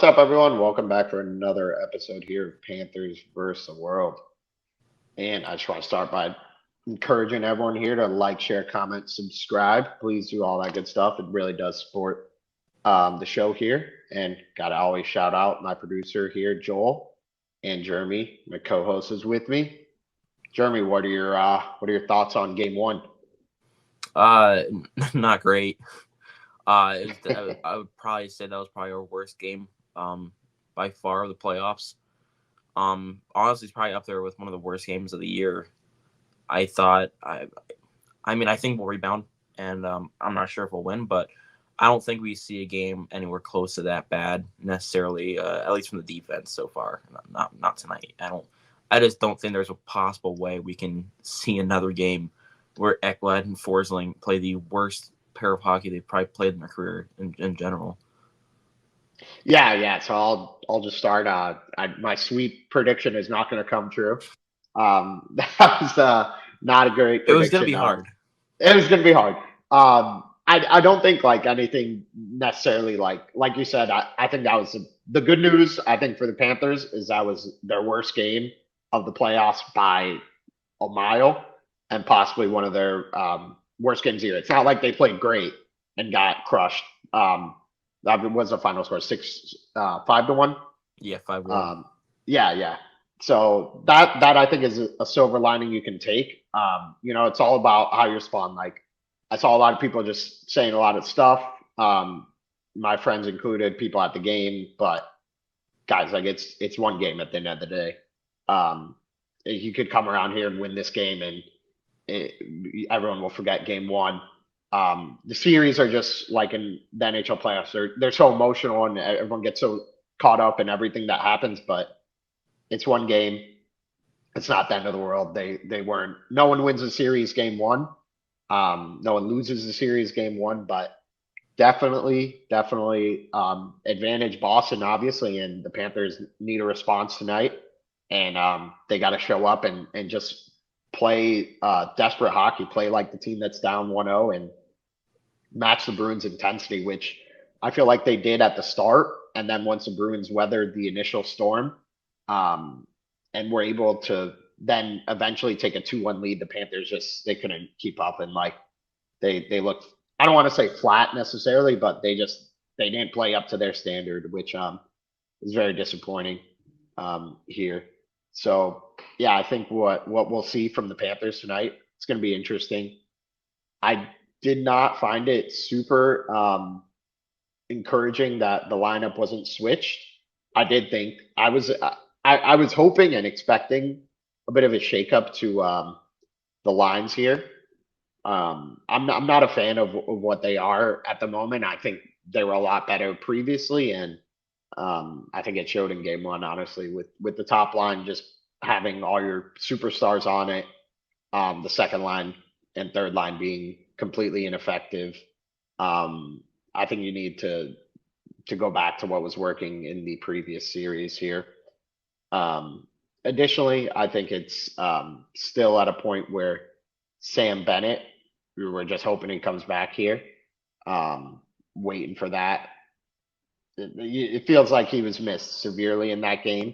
What's up, everyone? Welcome back for another episode here of Panthers versus the World. And I just want to start by encouraging everyone here to like, share, comment, subscribe. Please do all that good stuff. It really does support the show here. And gotta always shout out my producer here, Joel, and Jeremy, my co-host, is with me. Jeremy, what are your thoughts on Game One? Uh, Not great. I would probably say that was probably our worst game, by far of the playoffs. Honestly, it's probably up there with one of the worst games of the year. I thought I think we'll rebound, and I'm not sure if we'll win, but I don't think we see a game anywhere close to that bad necessarily. At least from the defense so far. Not tonight. I just don't think there's a possible way we can see another game where Ekblad and Forsling play the worst pair of hockey they've probably played in their career in general. Yeah. So I'll just start. My sweet prediction is not going to come true. That was not a great It was gonna be prediction. hard. It was going to be hard. I don't think like anything necessarily like you said. I think that was the good news. I think for the Panthers is that was their worst game of the playoffs by a mile, and possibly one of their worst games of the year. It's not like they played great and got crushed. That was the final score 5-1. Yeah, 5-1. Yeah. So that I think is a silver lining you can take. It's all about how you respond. Like I saw a lot of people just saying a lot of stuff. My friends included, people at the game, but guys, like it's one game at the end of the day. Um, you could come around here and win this game, and everyone will forget game one. The series are just like in the NHL playoffs. They're so emotional, and everyone gets so caught up in everything that happens. But it's one game. It's not the end of the world. They weren't. No one wins a series game one. No one loses the series game one. But definitely advantage Boston obviously, and the Panthers need a response tonight, and they got to show up and just play desperate hockey, play like the team that's down 1-0 and match the Bruins' intensity, which I feel like they did at the start. And then once the Bruins weathered the initial storm, um, and were able to then eventually take a 2-1 lead, the Panthers just they couldn't keep up, and like they looked, I don't want to say flat necessarily, but they didn't play up to their standard, which is very disappointing here. So yeah, I think what we'll see from the Panthers tonight, it's going to be interesting. I did not find it super encouraging that the lineup wasn't switched. I did think I was hoping and expecting a bit of a shakeup to the lines here. I'm not a fan of what they are at the moment. I think they were a lot better previously, and I think it showed in game one, honestly, with the top line just having all your superstars on it, the second line and third line being completely ineffective. I think you need to go back to what was working in the previous series here. Um, Additionally, I think it's still at a point where Sam Bennett, we were just hoping he comes back here, waiting for that. It feels like he was missed severely in that game.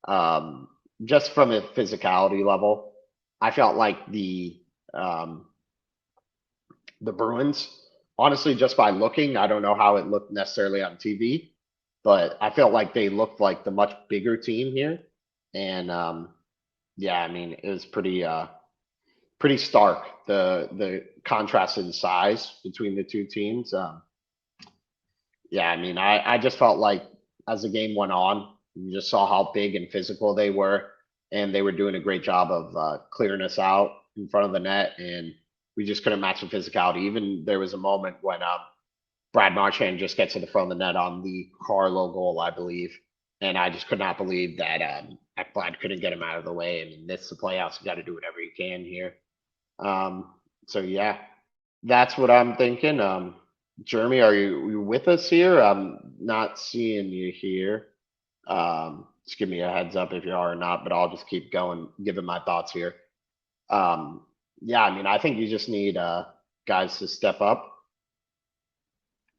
Um, just from a physicality level, I felt like um, the Bruins, honestly, just by looking, I don't know how it looked necessarily on TV, but I felt like they looked like the much bigger team here. And yeah, I mean, it was pretty stark the contrast in size between the two teams. Yeah, I mean, I just felt like as the game went on, you just saw how big and physical they were, and they were doing a great job of clearing us out in front of the net, and we just couldn't match the physicality. Even there was a moment when Brad Marchand just gets to the front of the net on the Carlo goal, I believe, and I just could not believe that Ekblad couldn't get him out of the way. I mean, this is the playoffs; you got to do whatever you can here. So yeah, that's what I'm thinking. Jeremy, are you with us here? I'm not seeing you here. Just give me a heads up if you are or not, but I'll just keep going, giving my thoughts here. Um, yeah, I mean, I think you just need guys to step up.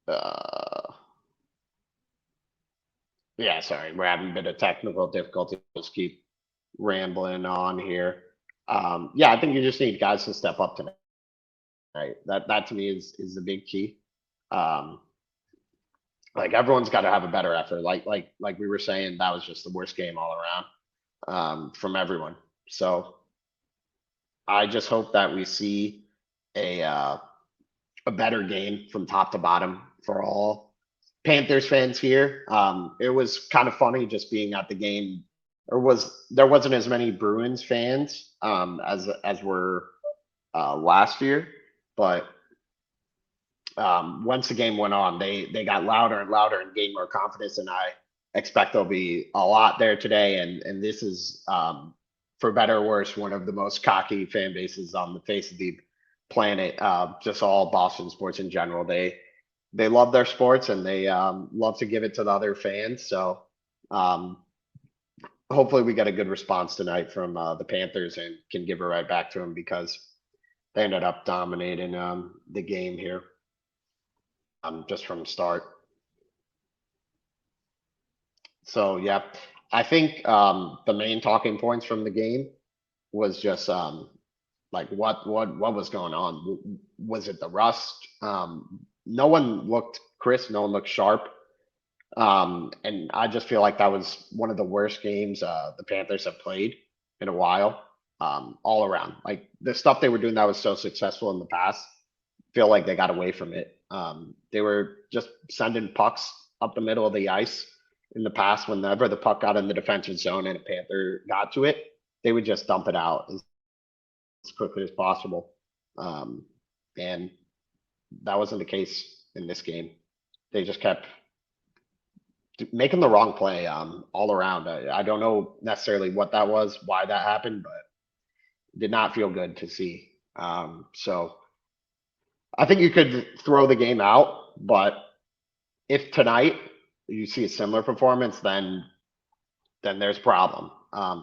Uh, Yeah, sorry, we're having a bit of technical difficulty. Just keep rambling on here. Yeah, I think you just need guys to step up tonight. That to me is the big key. Um, like everyone's got to have a better effort. Like we were saying, that was just the worst game all around from everyone. So I just hope that we see a uh, a better game from top to bottom for all Panthers fans here. It was kind of funny just being at the game. There wasn't as many Bruins fans as were last year, but once the game went on, they got louder and louder and gained more confidence, and I expect there'll be a lot there today. And this is for better or worse one of the most cocky fan bases on the face of the planet. Just all Boston sports in general. They love their sports and they love to give it to the other fans. So um, hopefully we get a good response tonight from the Panthers and can give it right back to them because they ended up dominating the game here just from start. So yeah, I think the main talking points from the game was just like what was going on. Was it the rust? No one looked crisp. No one looked sharp. And I just feel like that was one of the worst games the Panthers have played in a while. All around, like the stuff they were doing that was so successful in the past, feel like they got away from it. They were just sending pucks up the middle of the ice in the past. Whenever the puck got in the defensive zone and a Panther got to it, they would just dump it out as quickly as possible. Um, and that wasn't the case in this game. They just kept making the wrong play all around. I don't know necessarily what that was, why that happened, but it did not feel good to see. So I think you could throw the game out, but if tonight you see a similar performance, then there's a problem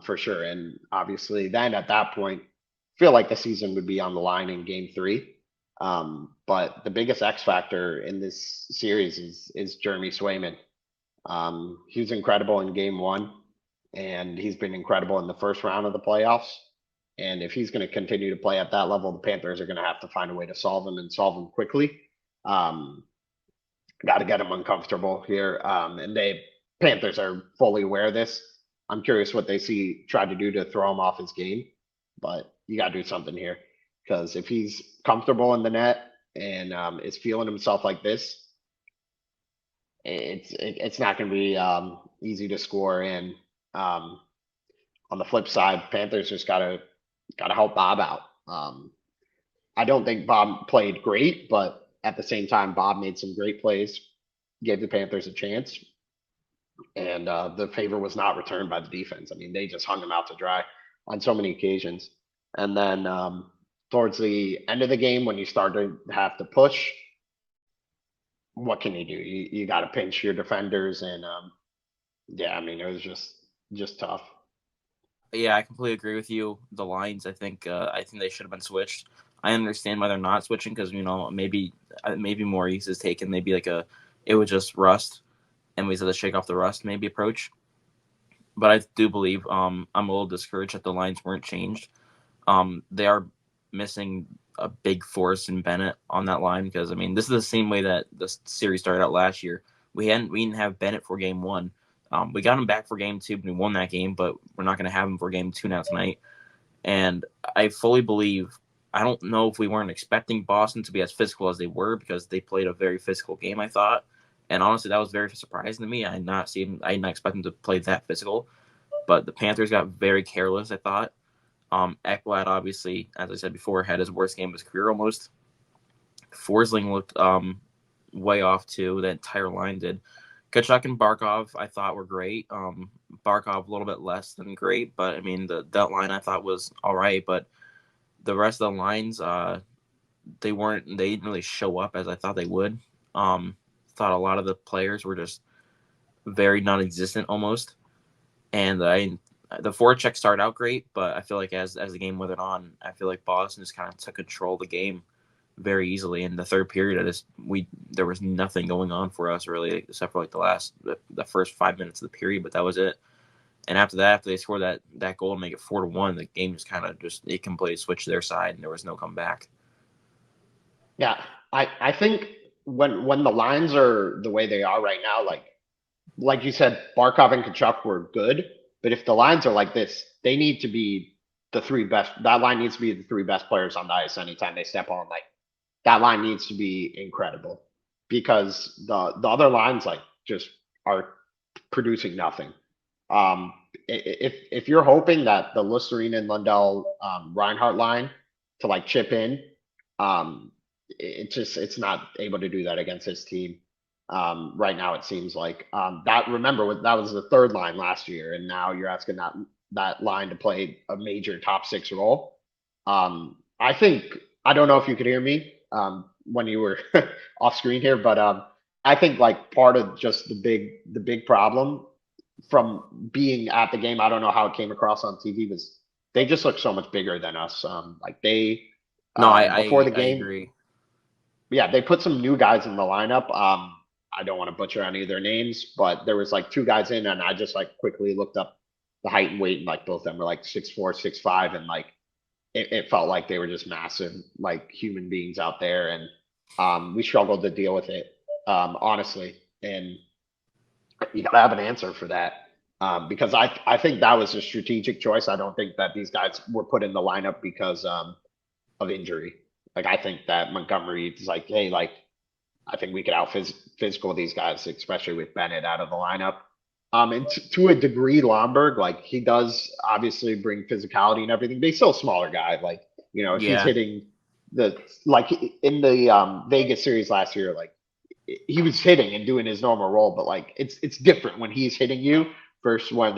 for sure. And obviously, then at that point, feel like the season would be on the line in Game 3. But the biggest X factor in this series is Jeremy Swayman. He was incredible in Game 1, and he's been incredible in the first round of the playoffs. And if he's going to continue to play at that level, the Panthers are going to have to find a way to solve him and solve him quickly. Um, got to get him uncomfortable here. And they Panthers are fully aware of this. I'm curious what they see try to do to throw him off his game, but you got to do something here because if he's comfortable in the net and is feeling himself like this, it's not going to be easy to score. And um, on the flip side, Panthers just got to help Bob out. I don't think Bob played great, but at the same time, Bob made some great plays, gave the Panthers a chance, and the favor was not returned by the defense. I mean, they just hung him out to dry on so many occasions. And then towards the end of the game, when you start to have to push, what can you do? You got to pinch your defenders, and yeah, I mean, it was just tough. Yeah, I completely agree with you. The lines, I think they should have been switched. I understand why they're not switching because maybe Maurice is taken maybe it was just rust and we just had to shake off the rust maybe approach. But I do believe I'm a little discouraged that the lines weren't changed. They are missing a big force in Bennett on that line because I mean this is the same way that the series started out last year. We didn't have Bennett for game one. We got him back for game two, and we won that game, but we're not going to have him for game two now tonight. And I fully believe. I don't know if we weren't expecting Boston to be as physical as they were because they played a very physical game. I thought, and honestly, that was very surprising to me. I did not expect them to play that physical. But the Panthers got very careless. I thought. Ekblad, obviously, as I said before, had his worst game of his career almost. Forsling looked way off too. The entire line did. Kachuk and Barkov, I thought were great. Barkov a little bit less than great, but I mean that line I thought was all right. But the rest of the lines, they didn't really show up as I thought they would. Thought a lot of the players were just very non-existent almost, and the forecheck started out great, but I feel like as the game went on, I feel like Boston just kind of took control of the game very easily. In the third period, there was nothing going on for us really, except for like the first 5 minutes of the period, but that was it. And after that, after they scored that goal and make it 4-1, the game just kind of it completely switched to their side, and there was no comeback. Yeah, I think when the lines are the way they are right now, like you said, Barkov and Kachuk were good, but if the lines are like this, they need to be the three best. That line needs to be the three best players on the ice anytime they step on. Like that line needs to be incredible because the other lines like just are producing nothing. If you're hoping that the Listerine and Lundell Reinhardt line to like chip in, um, it's not able to do that against his team. Right now, it seems like that. Remember, that was the third line last year, and now you're asking that line to play a major top six role. I think I don't know if you could hear me when you were off screen here, but I think like part of just the big problem from being at the game, I don't know how it came across on TV, was they just look so much bigger than us. Like they No, before the I game, agree. yeah, they put some new guys in the lineup. I don't want to butcher any of their names, but there was like two guys in, and I just like quickly looked up the height and weight, and like both of them were like 6'4", 6'5", and like it felt like they were just massive, like human beings out there, and we struggled to deal with it, honestly. And you gotta have an answer for that. Because I think that was a strategic choice. I don't think that these guys were put in the lineup because of injury. Like I think that Montgomery is like, hey, like I think we could out physical these guys, especially with Bennett out of the lineup. And to a degree, Lomberg, like he does obviously bring physicality and everything, but he's still a smaller guy. Like, if he's Yeah, hitting the like in the Vegas series last year, like he was hitting and doing his normal role, but like it's different when he's hitting you versus when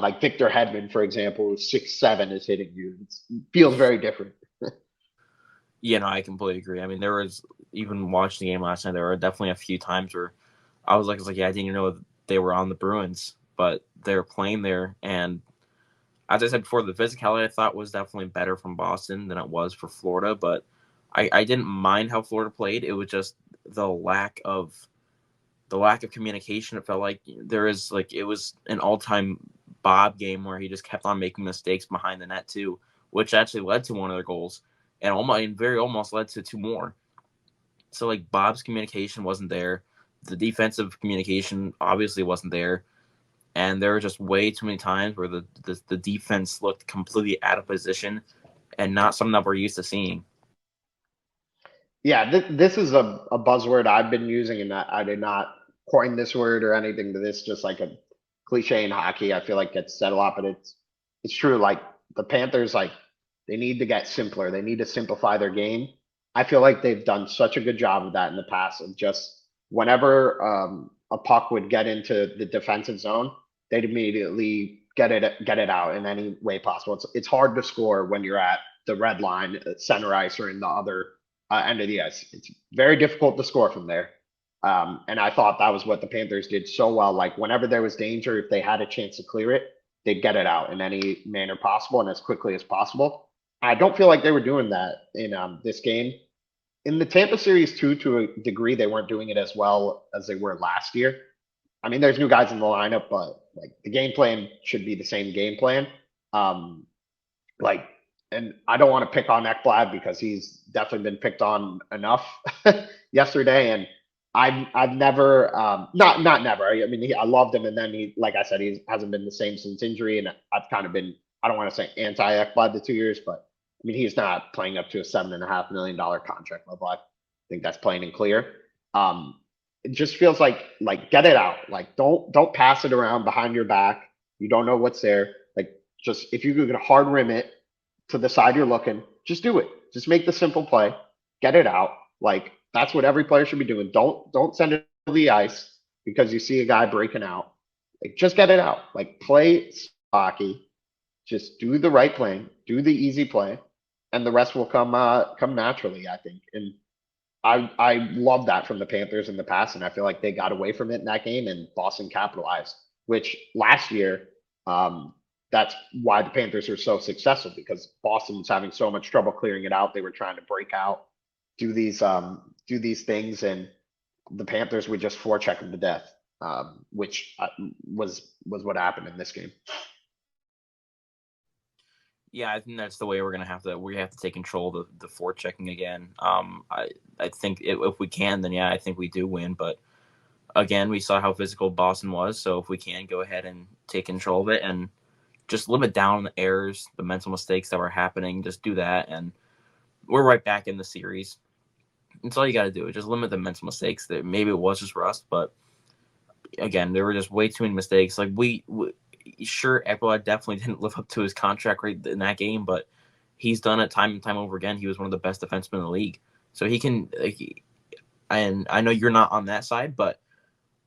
like Victor Hedman, for example, who's 6'7", is hitting you. It feels very different. no, I completely agree. I mean, there was even watching the game last night. There were definitely a few times where I was like, yeah, I didn't even know they were on the Bruins, but they were playing there. And as I said before, the physicality I thought was definitely better from Boston than it was for Florida. But I didn't mind how Florida played. It was just the lack of communication. It felt like it was an all-time Bob game where he just kept on making mistakes behind the net too, which actually led to one of their goals, and almost led to two more. So like Bob's communication wasn't there, the defensive communication obviously wasn't there, and there were just way too many times where the defense looked completely out of position and not something that we're used to seeing. Yeah, this is a buzzword I've been using, and I did not coin this word or anything to this. Just like a cliche in hockey, I feel like gets said a lot, but it's true. Like the Panthers, like they need to get simpler. They need to simplify their game. I feel like they've done such a good job of that in the past. Of just whenever a puck would get into the defensive zone, they'd immediately get it out in any way possible. It's hard to score when you're at the red line, center ice, or in the other end of the ice. It's very difficult to score from there. And I thought that was what the Panthers did so well. Like whenever there was danger, if they had a chance to clear it, they'd get it out in any manner possible and as quickly as possible. I don't feel like they were doing that in this game. In the Tampa series too, to a degree, they weren't doing it as well as they were last year. I mean, there's new guys in the lineup, but like the game plan should be the same game plan. Um, like, and I don't want to pick on Ekblad because he's definitely been picked on enough yesterday, and I've never not never. I mean, I loved him, and then he, like I said, he hasn't been the same since injury, and I've kind of been, I don't want to say anti Ekblad the 2 years, but I mean he's not playing up to a $7.5 million contract level. I think that's plain and clear. Um, it just feels like get it out. Like don't pass it around behind your back. You don't know what's there. Like just if you could hard rim it to the side you're looking, just do it. Just make the simple play, get it out. Like that's what every player should be doing. Don't send it to the ice because you see a guy breaking out. Like just get it out. Like play hockey. Just do the right play, do the easy play, and the rest will come naturally, I think. And I love that from the Panthers in the past, and I feel like they got away from it in that game, and Boston capitalized. Which last year, um, that's why the Panthers are so successful, because Boston was having so much trouble clearing it out. They were trying to break out, do these things, and the Panthers would just forecheck them to death, which was what happened in this game. Yeah, I think that's the way we have to take control of the forechecking again. I think if we can, then yeah, I think we do win. But again, we saw how physical Boston was, so if we can go ahead and take control of it and just limit down the errors, the mental mistakes that were happening, just do that, and we're right back in the series. That's all you got to do. Just limit the mental mistakes. That maybe it was just rust, but again, there were just way too many mistakes. Like we sure, Ekblad definitely didn't live up to his contract right in that game, but he's done it time and time over again. He was one of the best defensemen in the league, so he can. And I know you're not on that side, but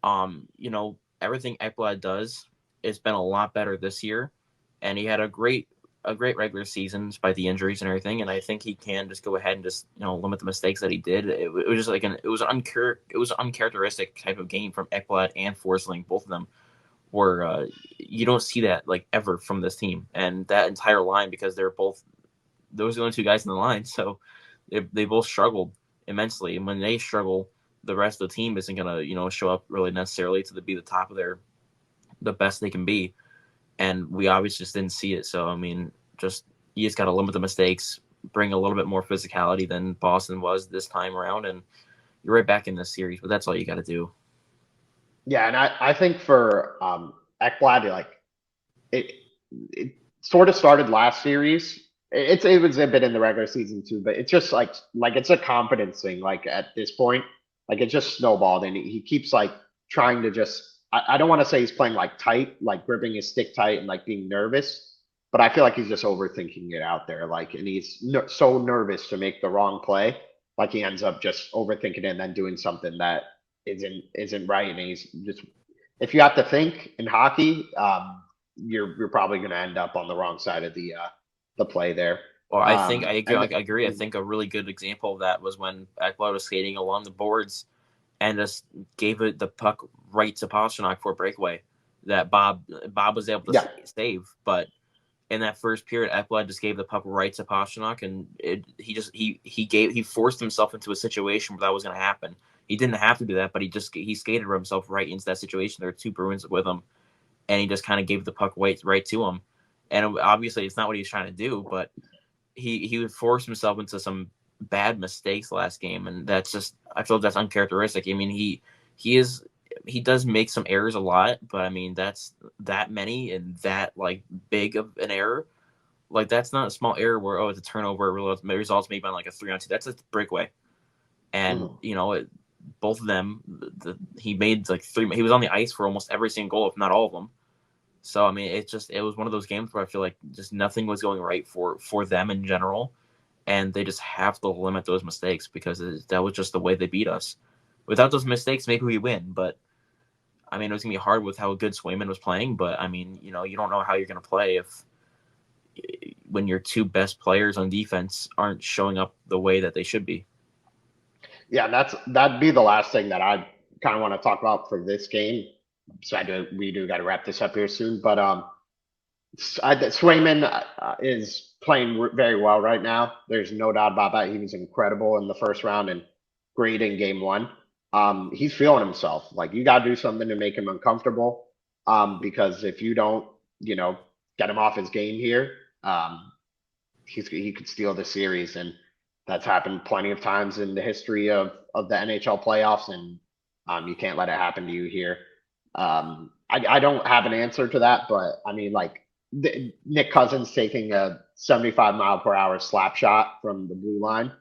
everything Ekblad does, it's been a lot better this year, and he had a great regular season despite the injuries and everything. And I think he can just go ahead and just limit the mistakes that he did. It was just like it was an uncharacteristic type of game from Ekblad and Forsling. Both of them where you don't see that like ever from this team and that entire line, because they're both those are the only two guys in the line. So they both struggled immensely, and when they struggle, the rest of the team isn't gonna show up really necessarily to be the top of the best they can be. And we obviously just didn't see it. So I mean, you just got to limit the mistakes, bring a little bit more physicality than Boston was this time around, and you're right back in this series. But that's all you got to do. Yeah, and I think for Ekblad, like it it sort of started last series. It was a bit in the regular season too, but it's just like it's a confidence thing. Like at this point, like it just snowballed, and he keeps like trying to just. I don't want to say he's playing like tight, like gripping his stick tight and like being nervous, but I feel like he's just overthinking it out there. Like, and he's so nervous to make the wrong play, like he ends up just overthinking it and then doing something that isn't right, and he's just. If you have to think in hockey, you're probably going to end up on the wrong side of the play there. Well, I think I And agree. I think a really good example of that was when Ekblad was skating along the boards and just gave it the puck right to Pastrnak for a breakaway that Bob was able to yeah, save. But in that first period, Ekblad just gave the puck right to Pastrnak, and he forced himself into a situation where that was going to happen. He didn't have to do that, but he skated himself right into that situation. There were two Bruins with him, and he just kind of gave the puck right to him. And obviously, it's not what he was trying to do, but he would force himself into some bad mistakes last game, and I feel that's uncharacteristic. I mean, he does make some errors a lot, but I mean that's that many and that like big of an error. Like that's not a small error where it's a turnover, it results maybe on like a 3-on-2. That's a breakaway, and mhm. both of them, he made like three. He was on the ice for almost every single goal, if not all of them. So I mean, it was one of those games where I feel like just nothing was going right for them in general, and they just have to limit those mistakes because that was just the way they beat us. Without those mistakes, maybe we win. But I mean, it was gonna be hard with how good Swayman was playing. But I mean, you don't know how you're gonna play when your two best players on defense aren't showing up the way that they should be. Yeah, that'd be the last thing that I kind of want to talk about for this game. So we do got to wrap this up here soon, but Swayman is playing very well right now. There's no doubt about that. He was incredible in the first round and great in game one. He's feeling himself. Like you got to do something to make him uncomfortable. Because if you don't, you know, get him off his game here, he could steal the series, and that's happened plenty of times in the history of the NHL playoffs, and you can't let it happen to you here. I don't have an answer to that, but I mean, like Nick Cousins taking a 75-mile-per-hour slap shot from the blue line.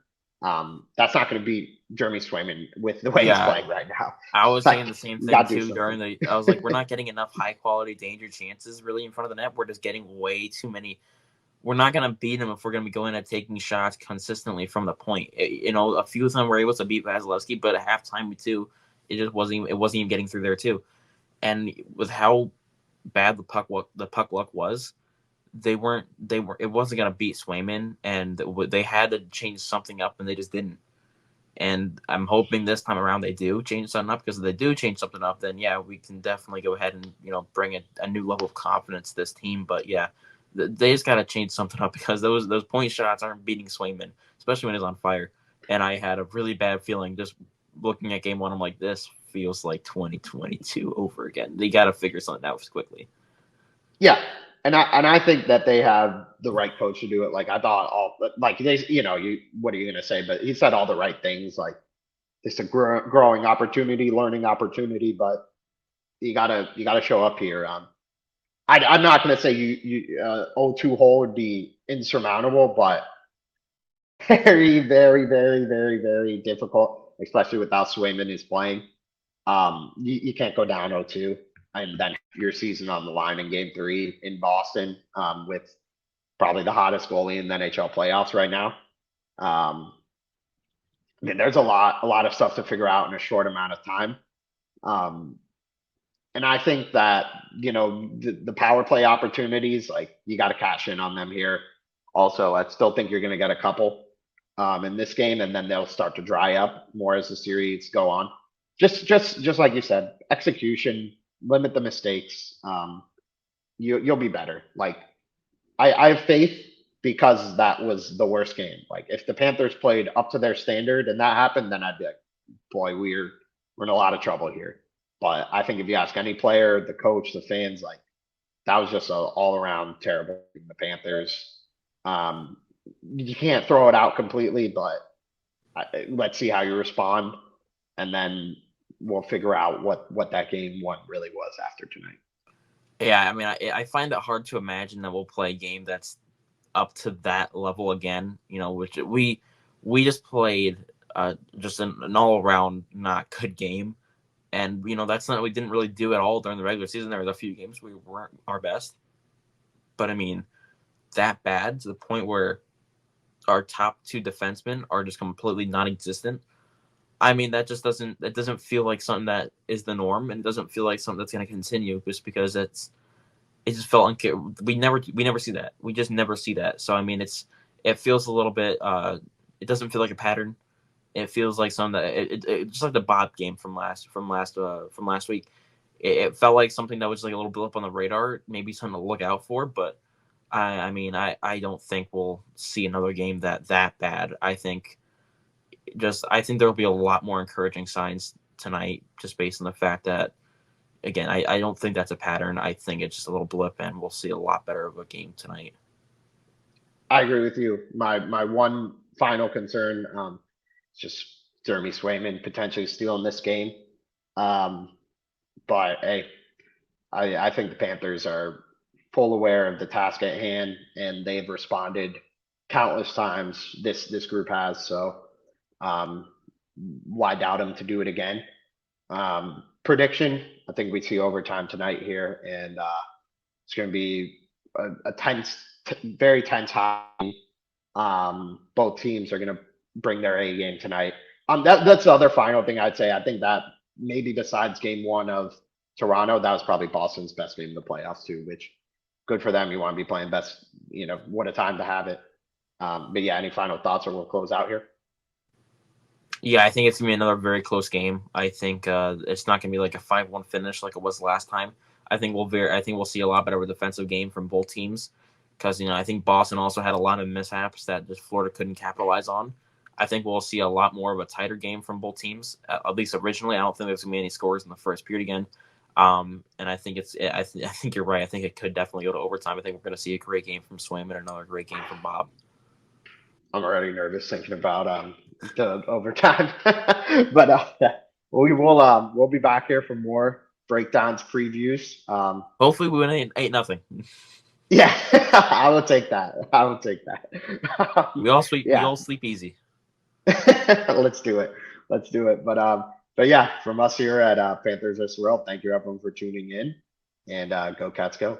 That's not going to beat Jeremy Swayman with the way he's Yeah, playing right now. I was saying Like the same you thing got to do too something. I was like, we're not getting enough high quality danger chances really in front of the net. We're just getting way too many. We're not going to beat them if we're going to be going at taking shots consistently from the point. A few of them were able to beat Vasilevsky, but at halftime too, it wasn't even getting through there too. And with how bad the puck luck was, it wasn't going to beat Swayman, and they had to change something up, and they just didn't. And I'm hoping this time around they do change something up, because if they do change something up, then yeah, we can definitely go ahead and bring a new level of confidence to this team. But yeah, they just got to change something up, because those point shots aren't beating Swayman, especially when he's on fire. And I had a really bad feeling just looking at game one. I'm like, this feels like 2022 over again. They got to figure something out quickly. Yeah, and I think that they have the right coach to do it. Like I thought all like they you what are you gonna say? But he said all the right things. Like it's a growing opportunity, learning opportunity, but you gotta show up here. I'm not gonna say you 0-2 hole would be insurmountable, but very, very, very, very, very difficult, especially without Swayman is playing. You can't go down 0-2 and then your season on the line in game three in Boston, with probably the hottest goalie in the NHL playoffs right now. Um, I mean, there's a lot of stuff to figure out in a short amount of time. Um, and I think that, the power play opportunities, like you got to cash in on them here. Also, I still think you're going to get a couple in this game, and then they'll start to dry up more as the series go on. Just like you said, execution, limit the mistakes. You'll be better. Like I have faith because that was the worst game. Like if the Panthers played up to their standard and that happened, then I'd be like, boy, we're in a lot of trouble here. But I think if you ask any player, the coach, the fans, like that was just a all around terrible game, the Panthers. Um, you can't throw it out completely, but let's see how you respond, and then we'll figure out what that game one really was after tonight. Yeah, I mean, I find it hard to imagine that we'll play a game that's up to that level again. Which we just played just an all around not good game, and that's not we didn't really do at all during the regular season. There was a few games we weren't our best, but I mean that bad to the point where our top two defensemen are just completely non-existent. I mean, that doesn't feel like something that is the norm, and doesn't feel like something that's going to continue, just because it just felt we never see that. We just never see that. So I mean, it feels a little bit. It doesn't feel like a pattern. It feels like something that just like the Bob game from last week. It felt like something that was like a little blip on the radar, maybe something to look out for. But I mean, I don't think we'll see another game that bad. I think there will be a lot more encouraging signs tonight, just based on the fact that, again, I don't think that's a pattern. I think it's just a little blip, and we'll see a lot better of a game tonight. I agree with you. My one final concern, is just Jeremy Swayman potentially stealing this game. Um, but hey, I think the Panthers are full aware of the task at hand, and they've responded countless times. This group has, so um, why doubt them to do it again? Prediction: I think we see overtime tonight here, and it's going to be a tense, very tense hockey. Both teams are going to bring their A game tonight. That's the other final thing I'd say. I think that maybe besides game one of Toronto, that was probably Boston's best game in the playoffs too, which good for them. You want to be playing best, what a time to have it. But yeah, any final thoughts or we'll close out here? Yeah, I think it's gonna be another very close game. I think it's not gonna be like a 5-1 finish like it was last time. I think we'll see a lot better of a defensive game from both teams, because I think Boston also had a lot of mishaps that just Florida couldn't capitalize on. I think we'll see a lot more of a tighter game from both teams. At least originally, I don't think there's gonna be any scores in the first period again. And I think I think you're right. I think it could definitely go to overtime. I think we're gonna see a great game from Swayman and another great game from Bob. I'm already nervous thinking about the overtime. But we'll be back here for more breakdowns, previews. Hopefully, we win 8-0. Yeah, I will take that. I will take that. We Yeah, all sleep easy. let's do it. Let's do it. But yeah, from us here at Panthers this World, thank you everyone for tuning in, and go Cats go.